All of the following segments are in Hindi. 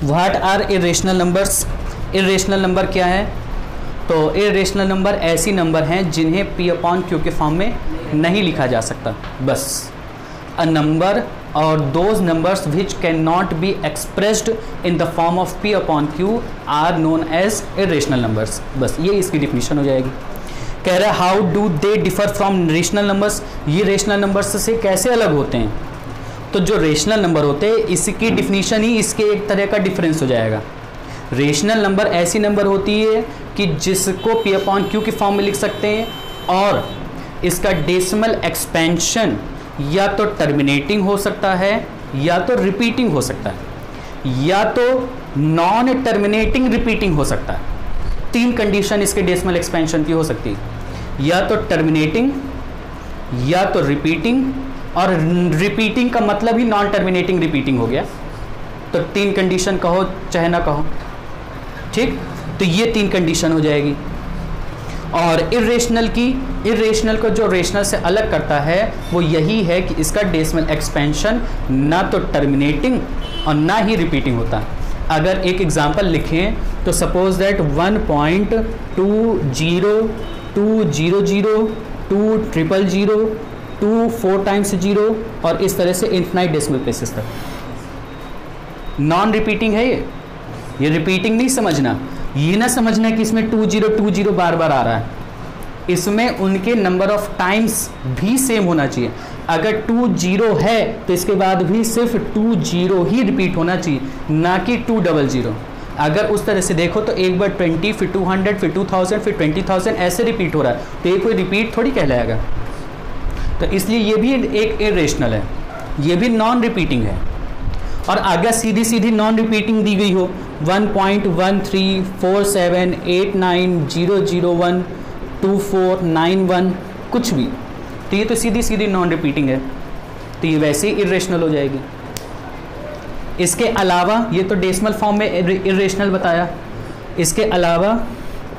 What are irrational numbers? Irrational number क्या है? तो इरेशनल नंबर ऐसी नंबर हैं जिन्हें P/Q के फॉर्म में नहीं लिखा जा सकता। बस अ नंबर और those numbers which can not be expressed in the form of P/Q are known as irrational numbers. बस ये इसकी डिफिनीशन हो जाएगी। कह रहा है how do they differ from rational numbers? ये रेशनल नंबर्स से कैसे अलग होते हैं? तो जो रेशनल नंबर होते हैं इसकी डिफिनीशन ही इसके एक तरह का डिफरेंस हो जाएगा। रेशनल नंबर ऐसी नंबर होती है कि जिसको P/Q के फॉर्म में लिख सकते हैं और इसका डेसिमल एक्सपेंशन या तो टर्मिनेटिंग हो सकता है या तो रिपीटिंग हो सकता है या तो नॉन टर्मिनेटिंग रिपीटिंग हो सकता है। 3 कंडीशन इसके डेसिमल एक्सपेंशन की हो सकती है, या तो टर्मिनेटिंग या तो रिपीटिंग, और रिपीटिंग का मतलब ही नॉन टर्मिनेटिंग रिपीटिंग हो गया। तो 3 कंडीशन कहो चाहे ना कहो, ठीक। तो ये 3 कंडीशन हो जाएगी। और इरेशनल को जो रेशनल से अलग करता है वो यही है कि इसका डेसिमल एक्सपेंशन ना तो टर्मिनेटिंग और ना ही रिपीटिंग होता है। अगर एक एग्जांपल लिखें तो सपोज दैट 1.202002002 4 टाइम्स 0 और इस तरह से इन्फिनाइट डेसिमल प्लेसेस तक। नॉन रिपीटिंग है ये रिपीटिंग नहीं समझना। ये ना समझना कि इसमें 2020 बार बार आ रहा है। इसमें उनके नंबर ऑफ टाइम्स भी सेम होना चाहिए। अगर 20 है तो इसके बाद भी सिर्फ 20 ही रिपीट होना चाहिए, ना कि 200। अगर उस तरह से देखो तो एक बार 20 फिर 200 फिर 2000 फिर 20,000 ऐसे रिपीट हो रहा है, तो ये कोई रिपीट थोड़ी कहलाएगा। तो इसलिए ये भी एक इरेशनल है, ये भी नॉन रिपीटिंग है। और अगर सीधी सीधी नॉन रिपीटिंग दी गई हो 1.1347890012491 कुछ भी, तो ये तो सीधी सीधी नॉन रिपीटिंग है, तो ये वैसे ही इरेशनल हो जाएगी। इसके अलावा ये तो डेसिमल फॉर्म में इरेशनल बताया, इसके अलावा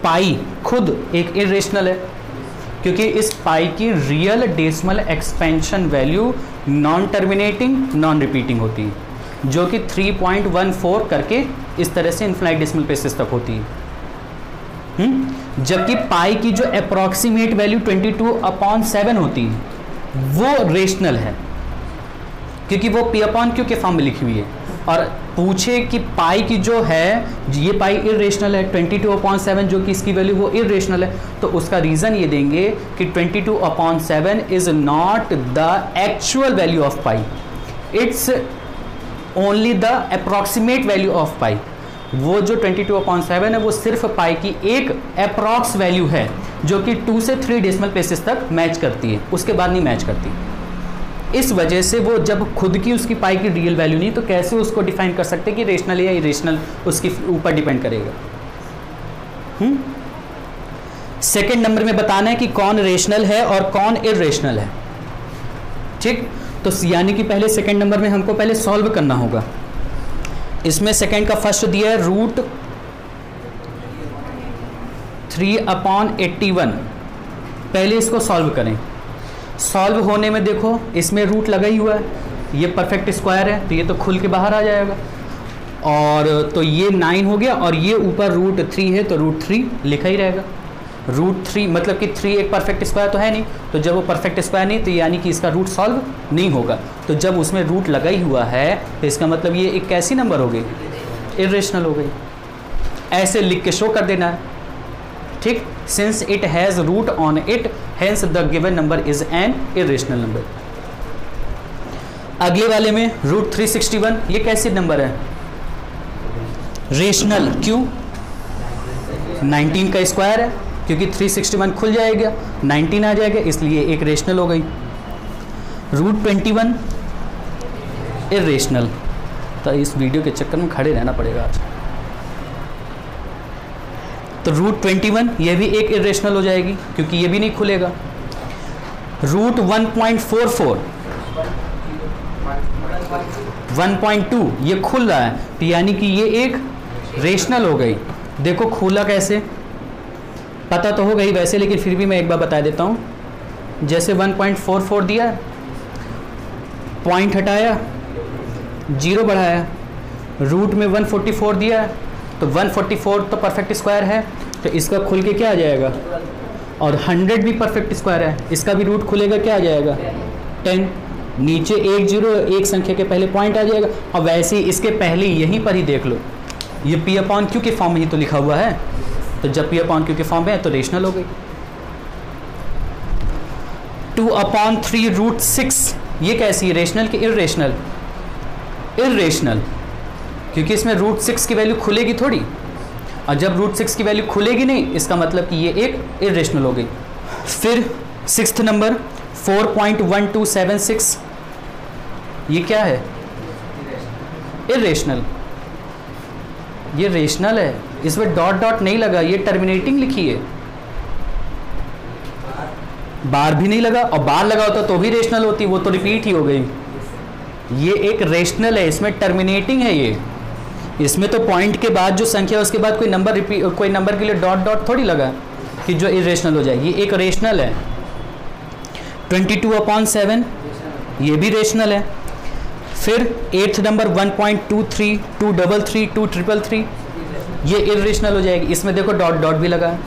पाई खुद एक इरेशनल है, क्योंकि इस पाई की real decimal expansion value non terminating non repeating होती है, जो कि 3.14 करके इस तरह से इन्फिनाइट डेसिमल प्लेसेस तक होती है। जबकि पाई की जो अप्रॉक्सीमेट वैल्यू 22/7 होती है वो रेशनल है, क्योंकि वो P/Q के फॉर्म में लिखी हुई है। और पूछे कि पाई की जो है ये पाई इरेशनल है 22/7 जो कि इसकी वैल्यू वो इरेशनल है, तो उसका रीज़न ये देंगे कि 22/7 is not the actual value of pi, it's only the approximate value of pi. वो जो 22/7 है वो सिर्फ पाई की एक अप्रॉक्स वैल्यू है, जो कि 2 से 3 डेसिमल प्लेसेस तक मैच करती है, उसके बाद नहीं मैच करती। इस वजह से वो जब खुद की उसकी पाई की रियल वैल्यू नहीं, तो कैसे उसको डिफाइन कर सकते कि रेशनल या इरेशनल, उसके ऊपर डिपेंड करेगा। सेकेंड नंबर में बताना है कि कौन रेशनल है और कौन इरेशनल है, ठीक। तो यानी कि पहले सेकेंड नंबर में हमको पहले सॉल्व करना होगा। इसमें सेकेंड का फर्स्ट दिया है √3/81। पहले इसको सॉल्व करें। सॉल्व होने में देखो इसमें रूट लगा ही हुआ है, ये परफेक्ट स्क्वायर है तो ये तो खुल के बाहर आ जाएगा, और तो ये 9 हो गया, और ये ऊपर √3 है तो √3 लिखा ही रहेगा। √3 मतलब कि 3 एक परफेक्ट स्क्वायर तो है नहीं, तो जब वो परफेक्ट स्क्वायर नहीं तो यानी कि इसका रूट सॉल्व नहीं होगा। तो जब उसमें रूट लगा ही हुआ है तो इसका मतलब ये एक कैसी नंबर हो गई, इरेशनल हो गई। ऐसे लिख के शो कर देना है, ठीक। Since it has root on it hence the given number is an irrational number. अगले वाले में √361, ये कैसी नंबर है, रेशनल। क्यों? 19 का स्क्वायर है, क्योंकि 361 खुल जाएगा 19 आ जाएगा, इसलिए एक रेशनल हो गई। √21 इरेशनल। तो इस वीडियो के चक्कर में खड़े रहना पड़ेगा आज। तो √21 ये भी एक इरेशनल हो जाएगी, क्योंकि ये भी नहीं खुलेगा। √1.44 1.2 ये खुल रहा है, तो यानी कि ये एक रेशनल हो गई। देखो खुला कैसे, पता तो हो गई वैसे, लेकिन फिर भी मैं एक बार बता देता हूँ। जैसे 1.44 दिया, पॉइंट हटाया, 0 बढ़ाया, रूट में 144 दिया है, तो 144 तो परफेक्ट स्क्वायर है, तो इसका खुल के क्या आ जाएगा, और 100 भी परफेक्ट स्क्वायर है, इसका भी रूट खुलेगा, क्या आ जाएगा 10, नीचे 1 0 एक संख्या के पहले पॉइंट आ जाएगा। और वैसे ही इसके पहले यहीं पर ही देख लो, ये पी अपॉन क्यू के फॉर्म में ही तो लिखा हुआ है, तो जब पी अपॉन क्यू के फॉर्म में है तो रेशनल हो गई। 2/3 रूट 6 ये कैसी है, रेशनल की इर्रेशनल? इर्रेशनल, क्योंकि इसमें रूट 6 की वैल्यू खुलेगी थोड़ी, और जब रूट 6 की वैल्यू खुलेगी नहीं, इसका मतलब कि ये एक इर्रेशनल हो गई। फिर 6th नंबर 4.1276 ये क्या है, इर्रेशनल। ये रेशनल है, इसमें डॉट डॉट नहीं लगा, ये टर्मिनेटिंग लिखी है, बार भी नहीं लगा, और बार लगा होता तो भी रेशनल होती, वो तो रिपीट ही हो गई। ये एक रेशनल है, इसमें टर्मिनेटिंग है, ये इसमें तो पॉइंट के बाद जो संख्या है उसके बाद कोई नंबर कोई नंबर के लिए डॉट डॉट थोड़ी लगा कि जो इरेशनल हो जाए, ये एक रेशनल है। 22/7 ये भी रेशनल है। फिर 8th नंबर 1.23 233 2333 ये इरेशनल हो जाएगी, इसमें देखो डॉट डॉट भी लगा।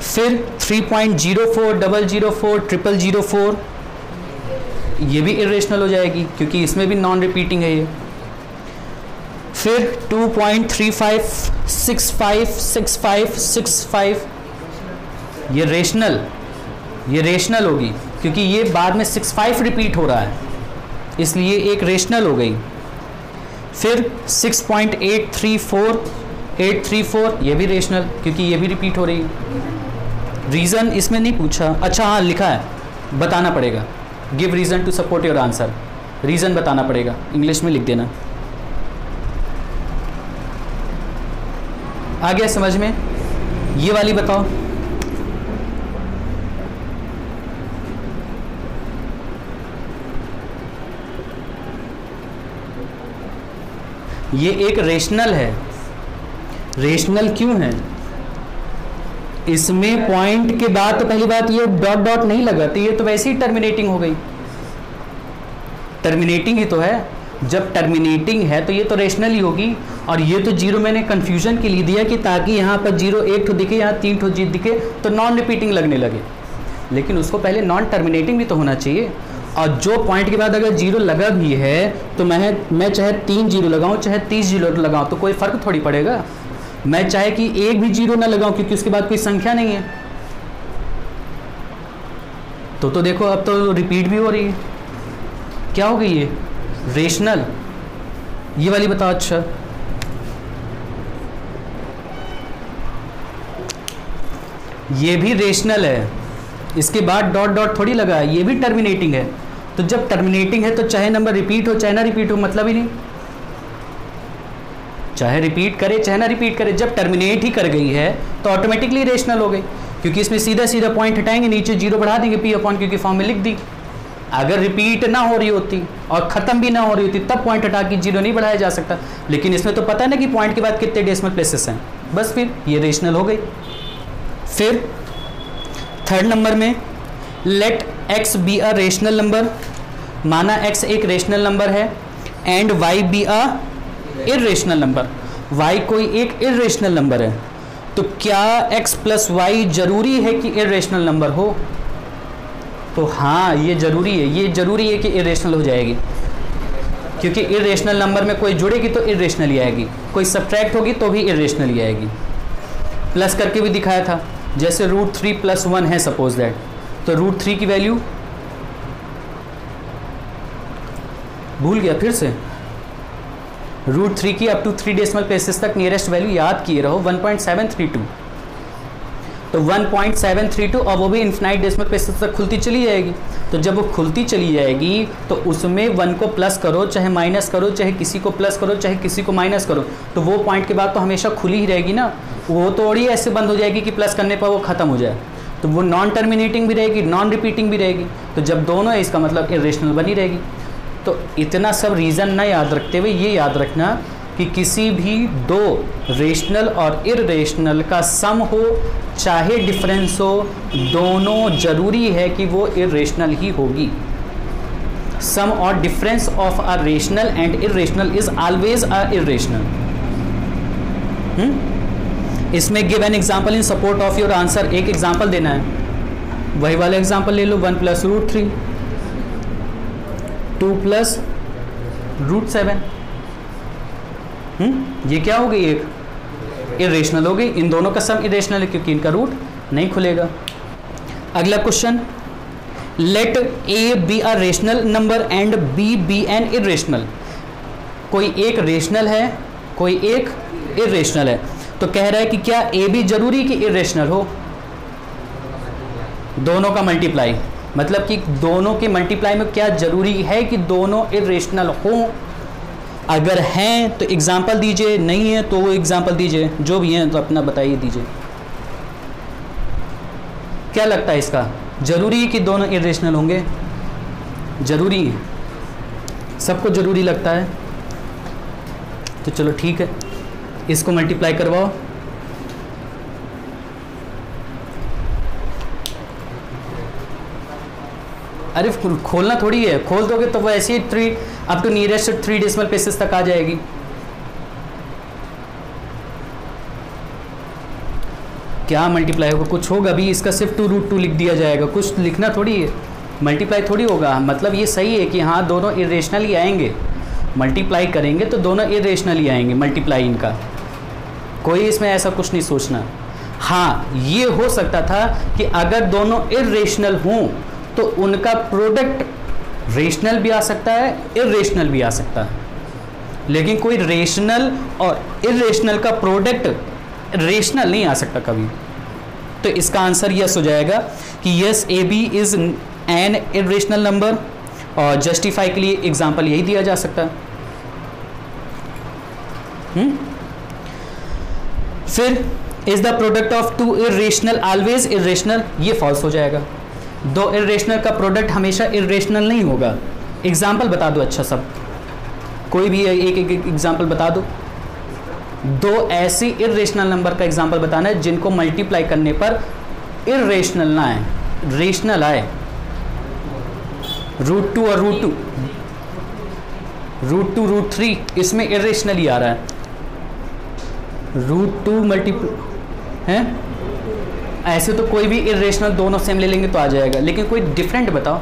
फिर 3.04 004 004 ये भी इरेशनल हो जाएगी, क्योंकि इसमें भी नॉन रिपीटिंग है ये। फिर 2.35 65 65 65 ये रेशनल होगी, क्योंकि ये बाद में 65 रिपीट हो रहा है, इसलिए एक रेशनल हो गई। फिर 6.834 834 ये भी रेशनल, क्योंकि ये भी रिपीट हो रही है। रीज़न इसमें नहीं पूछा, अच्छा हाँ लिखा है, बताना पड़ेगा, give reason to support your answer, reason बताना पड़ेगा, इंग्लिश में लिख देना। आ गया समझ में? ये वाली बताओ, ये एक रेशनल है। रेशनल क्यों है? इसमें पॉइंट के बाद तो पहली बात ये डॉट डॉट नहीं लगा, तो ये तो वैसे ही टर्मिनेटिंग हो गई, टर्मिनेटिंग ही तो है। जब टर्मिनेटिंग है तो ये तो रेशनल ही होगी। और ये तो जीरो मैंने कंफ्यूजन के लिए दिया कि ताकि यहाँ पर 0 1 ठो दिखे, यहाँ 3 ठो जीत दिखे, तो नॉन रिपीटिंग लगने लगे, लेकिन उसको पहले नॉन टर्मिनेटिंग भी तो होना चाहिए। और जो पॉइंट के बाद अगर 0 लगा भी है तो मैं चाहे 3 0 लगाऊं चाहे 30 0 लगाऊं तो कोई फ़र्क थोड़ी पड़ेगा। मैं चाहे कि एक भी 0 ना लगाऊं, क्योंकि उसके बाद कोई संख्या नहीं है। तो देखो अब तो रिपीट भी हो रही है, क्या हो गई ये? रेशनल। ये वाली बताओ। अच्छा ये भी रेशनल है, इसके बाद डॉट डॉट थोड़ी लगा है, ये भी टर्मिनेटिंग है। तो जब टर्मिनेटिंग है तो चाहे नंबर रिपीट हो चाहे ना रिपीट हो, मतलब ही नहीं, चाहे रिपीट करे चाहे ना रिपीट करे, जब टर्मिनेट ही कर गई है तो ऑटोमेटिकली रेशनल हो गई, क्योंकि इसमें सीधा सीधा पॉइंट हटाएंगे, नीचे 0 बढ़ा देंगे, पी अपॉन क्यू की फॉर्म में लिख दी। अगर रिपीट ना हो रही होती और ख़त्म भी ना हो रही होती तब पॉइंट हटा के 0 नहीं बढ़ाया जा सकता, लेकिन इसमें तो पता है ना कि पॉइंट के बाद कितने डेसिमल प्लेसेस हैं, बस फिर ये रेशनल हो गई। फिर 3rd नंबर में let x be a rational number, माना x एक रेशनल नंबर है, and y be a irrational number, y कोई एक इर्रेशनल नंबर है, तो क्या x प्लस वाई जरूरी है कि इर्रेशनल नंबर हो? तो हाँ ये जरूरी है, ये जरूरी है कि इर्रेशनल हो जाएगी, क्योंकि इर्रेशनल नंबर में कोई जुड़ेगी तो इर्रेशनल ही आएगी, कोई सब्ट्रैक्ट होगी तो भी इर्रेशनल ही आएगी। प्लस करके भी दिखाया था, जैसे √3 + 1 है सपोज दैट, तो √3 की वैल्यू भूल गया, फिर से √3 की अप टू 3 डेसिमल प्लेसेस तक नियरेस्ट वैल्यू याद किए रहो, 1.732, तो 1.732 और वो भी इन्फिनाइट डेसिमल प्लेसेस तक खुलती चली जाएगी। तो जब वो खुलती चली जाएगी तो उसमें 1 को प्लस करो चाहे माइनस करो, चाहे किसी को प्लस करो चाहे किसी को माइनस करो, तो वो पॉइंट के बाद तो हमेशा खुली ही रहेगी ना, वो थोड़ी ऐसे बंद हो जाएगी कि प्लस करने पर वो ख़त्म हो जाए, तो वो नॉन टर्मिनेटिंग भी रहेगी नॉन रिपीटिंग भी रहेगी। तो जब दोनों है इसका मतलब इर्रेशनल बनी रहेगी। तो इतना सब रीज़न ना याद रखते हुए ये याद रखना कि किसी भी दो रेशनल और इर्रेशनल का सम हो चाहे डिफरेंस हो, दोनों जरूरी है कि वो इर्रेशनल ही होगी। सम और difference of a rational and irrational is always a irrational. इसमें give an example in support of your answer, एक एग्जाम्पल देना है, वही वाला एग्जाम्पल ले लो, 1 + √3, 2 + √7। ये क्या हो गई, एक इरेशनल हो गई। इन दोनों का सम इरेशनल है क्योंकि इनका रूट नहीं खुलेगा। अगला question, let a be a rational number and b be an irrational. कोई एक रेशनल है, कोई एक इरेशनल है, तो कह रहा है कि क्या ए बी जरूरी कि इरेशनल हो? दोनों का मल्टीप्लाई, मतलब कि दोनों के मल्टीप्लाई में क्या जरूरी है कि दोनों इरेशनल हो? अगर हैं तो एग्जाम्पल दीजिए, नहीं है तो वो एग्जाम्पल दीजिए, जो भी हैं तो अपना बताइए दीजिए। क्या लगता है इसका, जरूरी है कि दोनों इरेशनल होंगे? जरूरी है, सबको जरूरी लगता है, तो चलो ठीक है, इसको मल्टीप्लाई करवाओ। अरे खोलना थोड़ी है, खोल दोगे तो वो ऐसे ही 3 up to nearest 3 decimal places तक आ जाएगी। क्या मल्टीप्लाई होगा, कुछ होगा भी, इसका सिर्फ 2√2 लिख दिया जाएगा, कुछ लिखना थोड़ी है, मल्टीप्लाई थोड़ी होगा। मतलब ये सही है कि हाँ दोनों इरेशनल ही आएंगे, मल्टीप्लाई करेंगे तो दोनों इरेशनल ही आएंगे, मल्टीप्लाई इनका, कोई इसमें ऐसा कुछ नहीं सोचना। हाँ ये हो सकता था कि अगर दोनों इरेशनल हों तो उनका प्रोडक्ट रेशनल भी आ सकता है, इरेशनल भी आ सकता है, लेकिन कोई रेशनल और इरेशनल का प्रोडक्ट रेशनल नहीं आ सकता कभी। तो इसका आंसर यस हो जाएगा कि yes a b is an irrational number, और जस्टिफाई के लिए एग्जांपल यही दिया जा सकता है। फिर is the product of 2 irrational always irrational, ये फॉल्स हो जाएगा। 2 इरेशनल का प्रोडक्ट हमेशा इरेशनल नहीं होगा। एग्जाम्पल बता दो, अच्छा सब कोई भी एक एग्जाम्पल बता दो। 2 ऐसी इरेशनल नंबर का एग्जाम्पल बताना है जिनको मल्टीप्लाई करने पर इरेशनल ना आए, रेशनल आए। √2 और √2, √2 √3 इसमें इरेशनल ही आ रहा है। √2 मल्टीप्लाई है, ऐसे तो कोई भी इरेशनल दोनों सेम ले लेंगे तो आ जाएगा, लेकिन कोई डिफरेंट बताओ।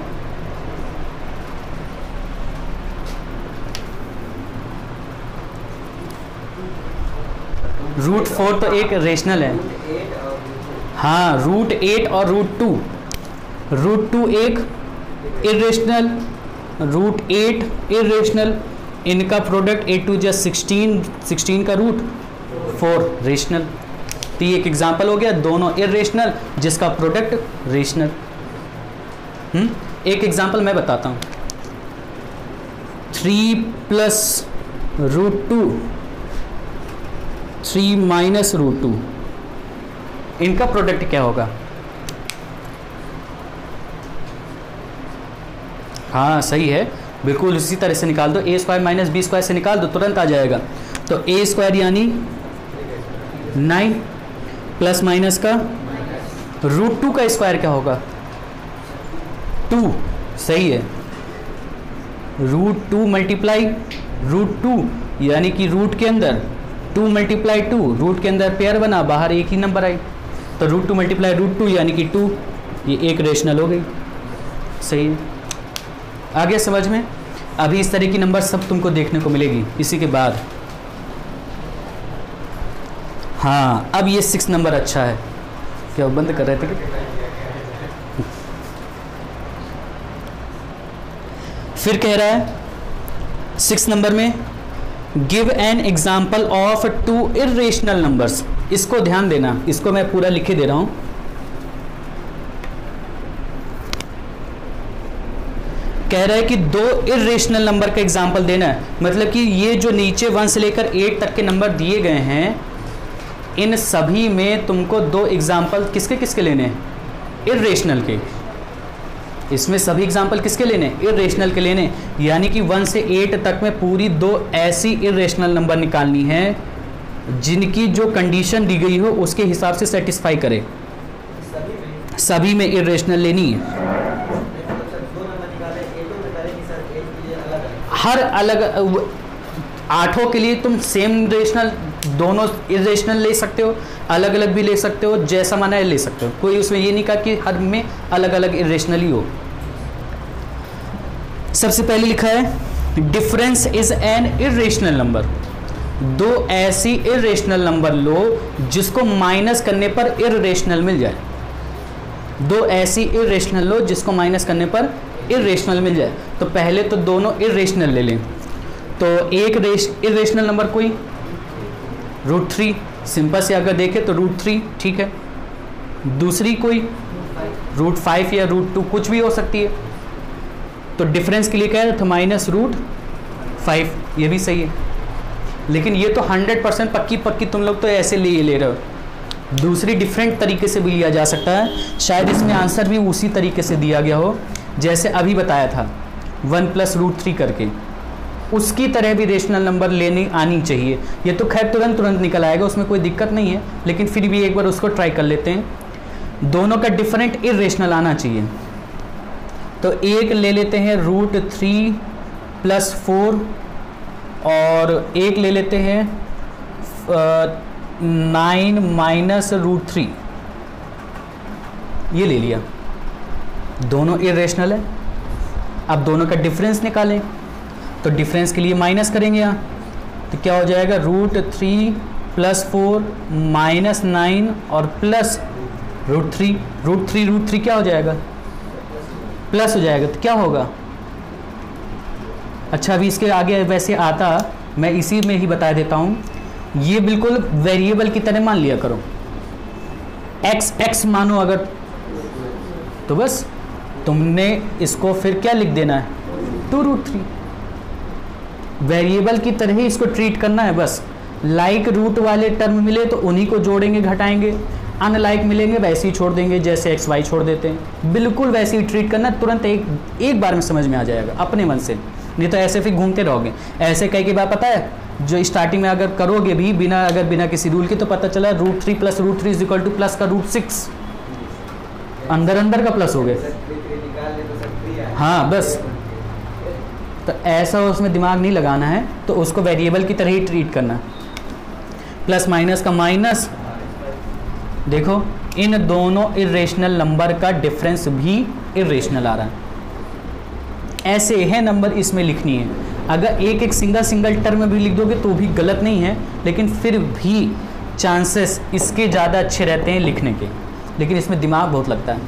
√4 तो एक रेशनल है, हाँ √8 और √2, √2 एक इरेशनल, √8 इरेशनल, इनका प्रोडक्ट 8 2 जा 16, 16 का √4 रेशनल। तो ये एक एग्जाम्पल हो गया, दोनों इरेशनल जिसका प्रोडक्ट रेशनल। एक एग्जाम्पल मैं बताता हूँ, 3 + √2, 3 - √2, इनका प्रोडक्ट क्या होगा? हाँ सही है, बिल्कुल इसी तरह से निकाल दो, a² - b² से निकाल दो, तुरंत आ जाएगा। तो a² यानी 9 प्लस माइनस का √2 का स्क्वायर क्या होगा? 2, सही है। √2 मल्टीप्लाई √2 यानी कि रूट के अंदर 2 × 2, रूट के अंदर पेयर बना, बाहर एक ही नंबर आई, तो √2 × √2 यानी कि 2, ये एक रेशनल हो गई, सही है। आगे समझ में? अभी इस तरह की नंबर सब तुमको देखने को मिलेगी इसी के बाद। हाँ अब ये 6 नंबर अच्छा है, क्या वो बंद कर रहे थे क्या? फिर कह रहा है 6 नंबर में give an example of 2 irrational numbers. इसको ध्यान देना, इसको मैं पूरा लिखे दे रहा हूं। कह रहा है कि 2 इरेशनल नंबर का एग्जाम्पल देना है, मतलब कि ये जो नीचे 1 से लेकर 8 तक के नंबर दिए गए हैं, इन सभी में तुमको 2 एग्जाम्पल किसके किसके लेने हैं? इरेशनल के। इसमें सभी एग्जाम्पल किसके लेने? इरेशनल के लेने, यानी कि 1 से 8 तक में पूरी 2 ऐसी इरेशनल नंबर निकालनी है जिनकी जो कंडीशन दी गई हो उसके हिसाब से सेटिस्फाई करे। सभी में इरेशनल लेनी है। हर अलग आठों के लिए तुम सेम रेशनल, दोनों इरेशनल ले सकते हो, अलग अलग भी ले सकते हो, जैसा माना है ले सकते हो। कोई उसमें ये नहीं कहा कि हर में अलग अलग इरेशनल ही हो। सबसे पहले लिखा है difference is an irrational number. दो ऐसी इरेशनल नंबर लो जिसको माइनस करने पर इरेशनल मिल जाए। दो ऐसी इरेशनल लो जिसको माइनस करने पर इरेशनल मिल जाए। तो पहले तो दोनों इरेशनल ले लें। तो एक इरेशनल नंबर कोई √3, सिंपल से अगर देखें तो √3 ठीक है। दूसरी कोई √5 या √2 कुछ भी हो सकती है। तो डिफरेंस के लिए क्या है तो -√5, ये भी सही है। लेकिन ये तो 100% पक्की तुम लोग तो ऐसे ले रहे हो। दूसरी डिफरेंट तरीके से भी लिया जा सकता है। शायद इसमें आंसर भी उसी तरीके से दिया गया हो जैसे अभी बताया था 1 + √3 करके, उसकी तरह भी रेशनल नंबर लेनी आनी चाहिए। ये तो खैर तुरंत निकल आएगा, उसमें कोई दिक्कत नहीं है, लेकिन फिर भी एक बार उसको ट्राई कर लेते हैं। दोनों का डिफरेंट इरेशनल आना चाहिए। तो एक ले लेते हैं √3 + 4 और एक ले लेते हैं 9 - √3, ये ले लिया। दोनों इरेशनल है। अब दोनों का डिफरेंस निकालें तो डिफरेंस के लिए माइनस करेंगे यहाँ, तो क्या हो जाएगा √3 + 4 - 9 और प्लस √3 क्या हो जाएगा प्लस हो जाएगा। तो क्या होगा, अच्छा अभी इसके आगे वैसे आता, मैं इसी में ही बता देता हूँ। ये बिल्कुल वेरिएबल की तरह मान लिया करो। x मानो अगर, तो बस तुमने इसको फिर क्या लिख देना है 2√3। वेरिएबल की तरह ही इसको ट्रीट करना है बस। लाइक रूट वाले टर्म मिले तो उन्हीं को जोड़ेंगे घटाएंगे, अनलाइक मिलेंगे वैसे ही छोड़ देंगे जैसे x y छोड़ देते हैं। बिल्कुल वैसे ही ट्रीट करना, तुरंत एक बार में समझ में आ जाएगा अपने मन से। नहीं तो ऐसे फिर घूमते रहोगे। ऐसे कई की बात पता है, जो स्टार्टिंग में अगर करोगे भी बिना किसी रूल के, तो पता चला √3 + √3 = प्लस का √6, अंदर का प्लस हो गए। हाँ बस, तो ऐसा उसमें दिमाग नहीं लगाना है, तो उसको वेरिएबल की तरह ही ट्रीट करना। प्लस माइनस का माइनस, देखो इन दोनों इरेशनल नंबर का डिफरेंस भी इरेशनल आ रहा है। ऐसे है नंबर इसमें लिखनी है। अगर एक सिंगल टर्म भी लिख दोगे तो भी गलत नहीं है, लेकिन फिर भी चांसेस इसके ज़्यादा अच्छे रहते हैं लिखने के, लेकिन इसमें दिमाग बहुत लगता है।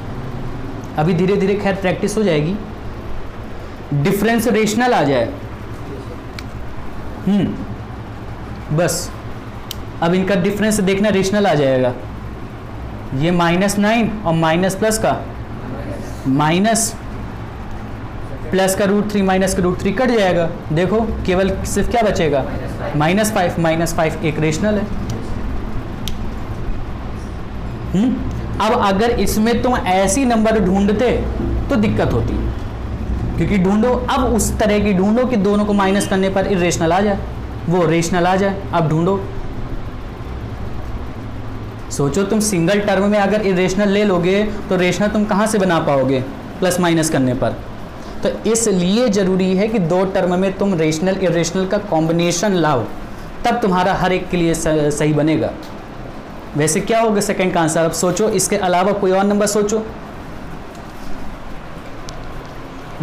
अभी धीरे धीरे खैर प्रैक्टिस हो जाएगी, डिफरेंस रेशनल आ जाए। बस अब इनका डिफरेंस देखना रेशनल आ जाएगा। ये -9 और माइनस प्लस का माइनस, प्लस का √3 माइनस का √3 कट जाएगा। देखो केवल सिर्फ क्या बचेगा -5 एक रेशनल है। अब अगर इसमें तुम ऐसी नंबर ढूंढते तो दिक्कत होती, क्योंकि ढूंढो अब उस तरह की ढूंढो कि दोनों को माइनस करने पर इरेशनल आ जाए, वो रेशनल आ जाए। अब ढूंढो, सोचो तुम सिंगल टर्म में अगर इरेशनल ले लोगे तो रेशनल तुम कहाँ से बना पाओगे प्लस माइनस करने पर। तो इसलिए ज़रूरी है कि दो टर्म में तुम रेशनल इरेशनल का कॉम्बिनेशन लाओ, तब तुम्हारा हर एक के लिए सही बनेगा। वैसे क्या होगा सेकंड का आंसर। अब सोचो इसके अलावा कोई और नंबर सोचो,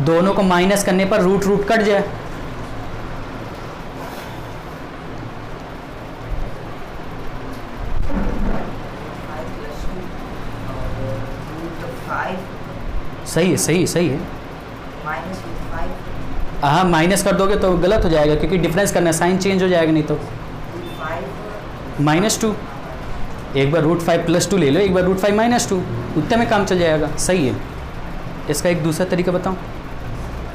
दोनों को माइनस करने पर रूट कट जाए। सही है। हाँ माइनस कर दोगे तो गलत हो जाएगा, क्योंकि डिफरेंस करना, साइन चेंज हो जाएगा नहीं तो। -2, एक बार √5 + 2 ले लो, एक बार √5 - 2, उतने में काम चल जाएगा। सही है। इसका एक दूसरा तरीका बताऊँ,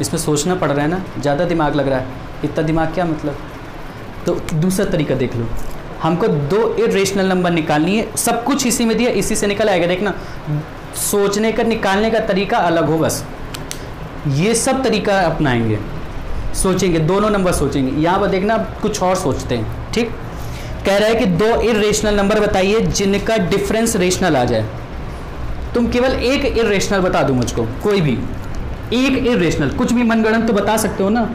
इसमें सोचना पड़ रहा है ना, ज़्यादा दिमाग लग रहा है। इतना दिमाग क्या मतलब, तो दूसरा तरीका देख लो। हमको दो इरेशनल नंबर निकालनी है, सब कुछ इसी में दिया, इसी से निकल आएगा। देखना सोचने का निकालने का तरीका अलग हो, बस ये सब तरीका अपनाएंगे। सोचेंगे, दोनों नंबर सोचेंगे। यहाँ पर देखना कुछ और सोचते हैं। ठीक, कह रहा है कि दो इरेशनल नंबर बताइए जिनका डिफरेंस रेशनल आ जाए। तुम केवल एक इरेशनल बता दो मुझको, कोई भी एक इरेशनल, कुछ भी मनगढ़ंत तो बता सकते हो ना।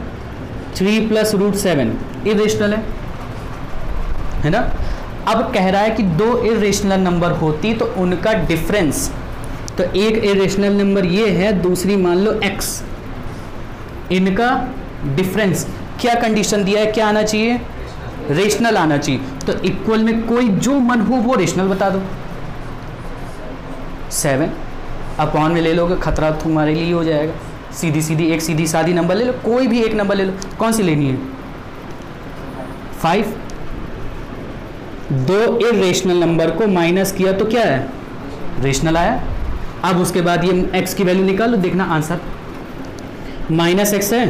3 प्लस रूट 7 इरेशनल है ना। अब कह रहा है कि दो इरेशनल नंबर होती तो उनका डिफरेंस, तो एक इरेशनल नंबर ये है, दूसरी मान लो x, इनका डिफरेंस क्या कंडीशन दिया है, क्या आना चाहिए, रेशनल आना चाहिए। तो इक्वल में कोई जो मन हो वो रेशनल बता दो। 7 अपॉन में ले लोगे, खतरा तुम्हारे लिए हो जाएगा। सीधी सीधी एक सीधी सादी नंबर ले लो, कोई भी एक नंबर ले लो, कौन सी लेनी है, 5। दो इरेशनल नंबर को माइनस किया तो क्या है, रेशनल आया। अब उसके बाद ये x की वैल्यू निकालो, देखना आंसर माइनस एक्स है,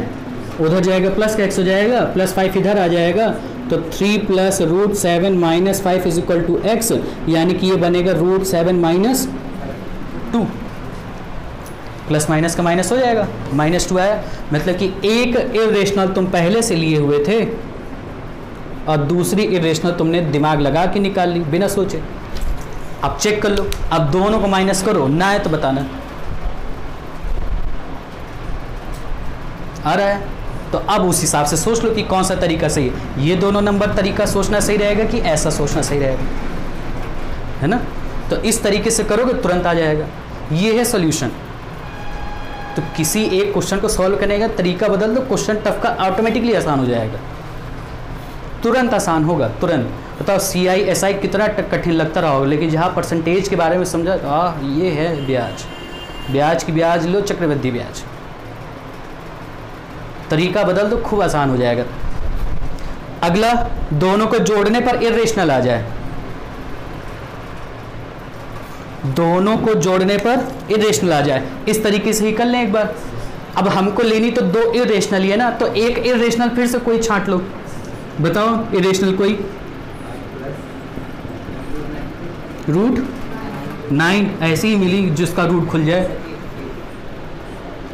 उधर जाएगा प्लस का x हो जाएगा, प्लस 5 इधर आ जाएगा, तो 3 plus root 7 minus 5 is equal to x, यानी कि ये बनेगा रूट 7 माइनस 2। प्लस माइनस का माइनस हो जाएगा, -2 आया। मतलब कि एक इरेशनल तुम पहले से लिए हुए थे और दूसरी इरेशनल तुमने दिमाग लगा के निकाल ली बिना सोचे। अब चेक कर लो, अब दोनों को माइनस करो, ना है तो बताना। आ रहा है तो अब उस हिसाब से सोच लो कि कौन सा तरीका सही है। ये दोनों नंबर तरीका सोचना सही रहेगा कि ऐसा सोचना सही रहेगा, है ना। तो इस तरीके से करोगे तुरंत आ जाएगा। ये है सॉल्यूशन। तो किसी एक क्वेश्चन को सॉल्व करने का तरीका बदल दो, क्वेश्चन टफ का ऑटोमेटिकली आसान हो जाएगा, तुरंत आसान होगा, तुरंत। बताओ CI SI कितना कठिन लगता रहा होगा, लेकिन जहाँ परसेंटेज के बारे में समझा, ये है ब्याज, ब्याज की ब्याज लो, चक्रवृद्धि ब्याज। तरीका बदल दो, खूब आसान हो जाएगा। अगला, दोनों को जोड़ने पर इरेशनल आ जाए, दोनों को जोड़ने पर इरेशनल आ जाए, इस तरीके से ही कर लें एक बार। अब हमको लेनी तो दो इरेशनल ही है ना, तो एक इरेशनल फिर से कोई छांट लो, बताओ इरेशनल कोई। रूट 9 ऐसी ही मिली जिसका रूट खुल जाए।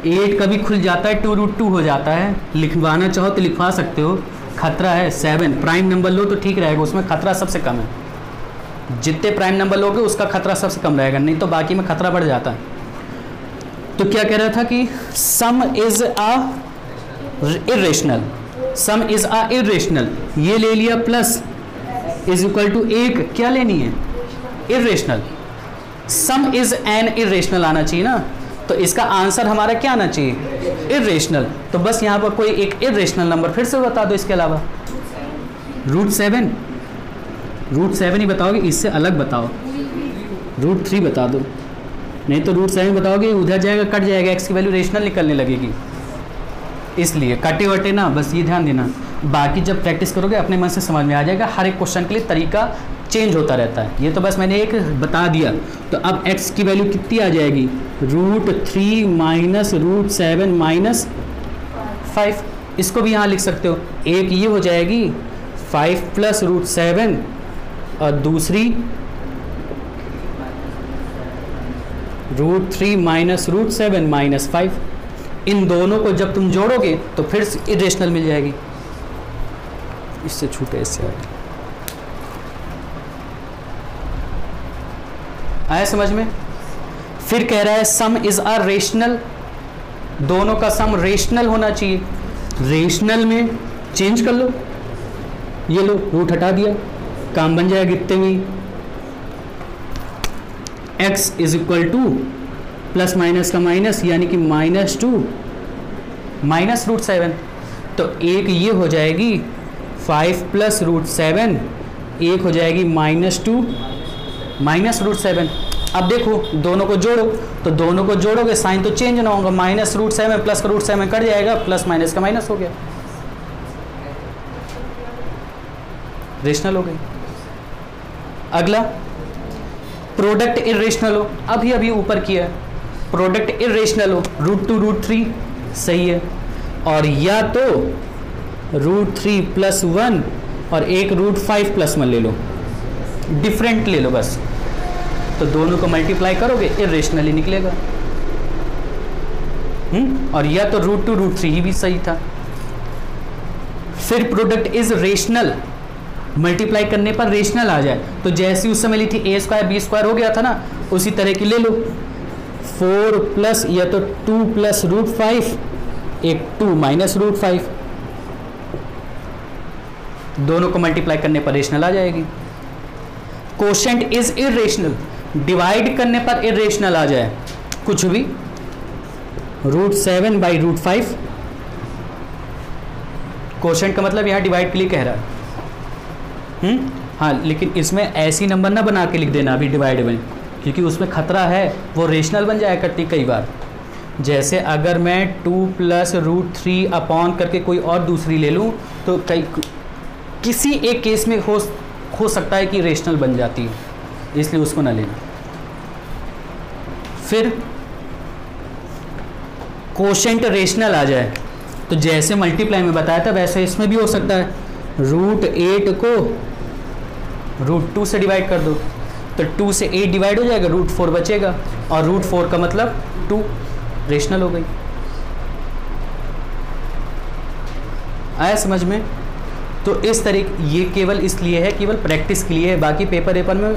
8 कभी खुल जाता है, 2√2 हो जाता है। लिखवाना चाहो तो लिखवा सकते हो, खतरा है। 7 प्राइम नंबर लो तो ठीक रहेगा, उसमें खतरा सबसे कम है। जितने प्राइम नंबर लोगे उसका खतरा सबसे कम रहेगा, नहीं तो बाकी में खतरा बढ़ जाता है। तो क्या कह रहा था कि सम is a irrational, some is a irrational, ये ले लिया, प्लस इज इक्वल टू एक क्या लेनी है, irrational. Some is an irrational आना चाहिए ना, तो इसका आंसर हमारा क्या आना चाहिए, इरेशनल। तो बस यहाँ पर कोई एक इरेशनल नंबर फिर से बता दो इसके अलावा। रूट 7 ही बताओगे, इससे अलग बताओ, रूट 3 बता दो, नहीं तो रूट 7 बताओगे उधर जाएगा, कट जाएगा, x की वैल्यू रेशनल निकलने लगेगी। इसलिए काटे वटे ना, बस ये ध्यान देना। बाकी जब प्रैक्टिस करोगे अपने मन से समझ में आ जाएगा। हर एक क्वेश्चन के लिए तरीका चेंज होता रहता है, ये तो बस मैंने एक बता दिया। तो अब x की वैल्यू कितनी आ जाएगी, रूट 3 माइनस रूट 7 माइनस 5। इसको भी यहाँ लिख सकते हो, एक ये हो जाएगी 5 प्लस रूट 7 और दूसरी रूट 3 माइनस रूट 7 माइनस 5। इन दोनों को जब तुम जोड़ोगे तो फिर इरेशनल मिल जाएगी। इससे छूटे, इससे आया समझ में। फिर कह रहा है सम इज अ रेशनल, दोनों का सम रेशनल होना चाहिए। रेशनल में चेंज कर लो, ये लो रूट हटा दिया, काम बन जाएगा इतने में। x is equal two plus minus का माइनस, यानी कि -2 माइनस रूट 7। तो एक ये हो जाएगी 5 प्लस रूट 7, एक हो जाएगी -2 माइनस रूट 7। अब देखो दोनों को जोड़ो, तो दोनों को जोड़ोगे साइन तो चेंज ना होगा, माइनस रूट 7 प्लस का रूट 7 कट जाएगा, प्लस माइनस का माइनस हो गया, रेशनल हो गई। अगला, प्रोडक्ट इरेशनल हो, अभी ऊपर किया है, प्रोडक्ट इरेशनल हो, रूट 2 रूट 3 सही है, और या तो रूट 3 प्लस 1 और एक रूट 5 प्लस 1 ले लो, डिफरेंट ले लो बस, तो दोनों को मल्टीप्लाई करोगे इरेशनल ही निकलेगा। और या तो रूट 2 रूट 3 ही भी सही था। फिर प्रोडक्ट इज रेशनल, मल्टीप्लाई करने पर रेशनल आ जाए, तो जैसी उस समय ली थी a² b² हो गया था ना, उसी तरह की ले लो। 4 प्लस या तो 2 प्लस रूट 5, एक 2 माइनस रूट 5, दोनों को मल्टीप्लाई करने पर रेशनल आ जाएगी। कोशेंट इज इरेशनल, डिवाइड करने पर इरेशनल आ जाए कुछ भी, √7/√5। कोशेंट का मतलब यहाँ डिवाइड के लिए कह रहा है। हाँ, लेकिन इसमें ऐसी नंबर ना बना के लिख देना अभी डिवाइड में, क्योंकि उसमें खतरा है वो रेशनल बन जाया करती कई बार। जैसे अगर मैं 2 + √3 अपॉन करके कोई और दूसरी ले लूँ तो किसी एक केस में हो सकता है कि रेशनल बन जाती है, इसलिए उसको ना लेना। फिर कोशेंट रेशनल आ जाए तो जैसे मल्टीप्लाई में बताया था वैसे इसमें भी हो सकता है। √8 को √2 से डिवाइड कर दो तो 2 से 8 डिवाइड हो जाएगा, √4 बचेगा, और √4 का मतलब 2, रेशनल हो गई। आया समझ में? तो इस तरीके, ये केवल इसलिए है, केवल प्रैक्टिस के लिए है, बाकी पेपर में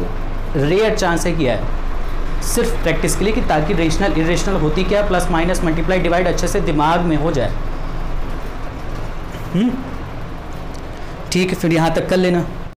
रेयर चांस है किया है, सिर्फ प्रैक्टिस के लिए, कि ताकि रेशनल इरेशनल होती क्या, प्लस माइनस मल्टीप्लाई डिवाइड अच्छे से दिमाग में हो जाए। ठीक है, फिर यहाँ तक कर लेना।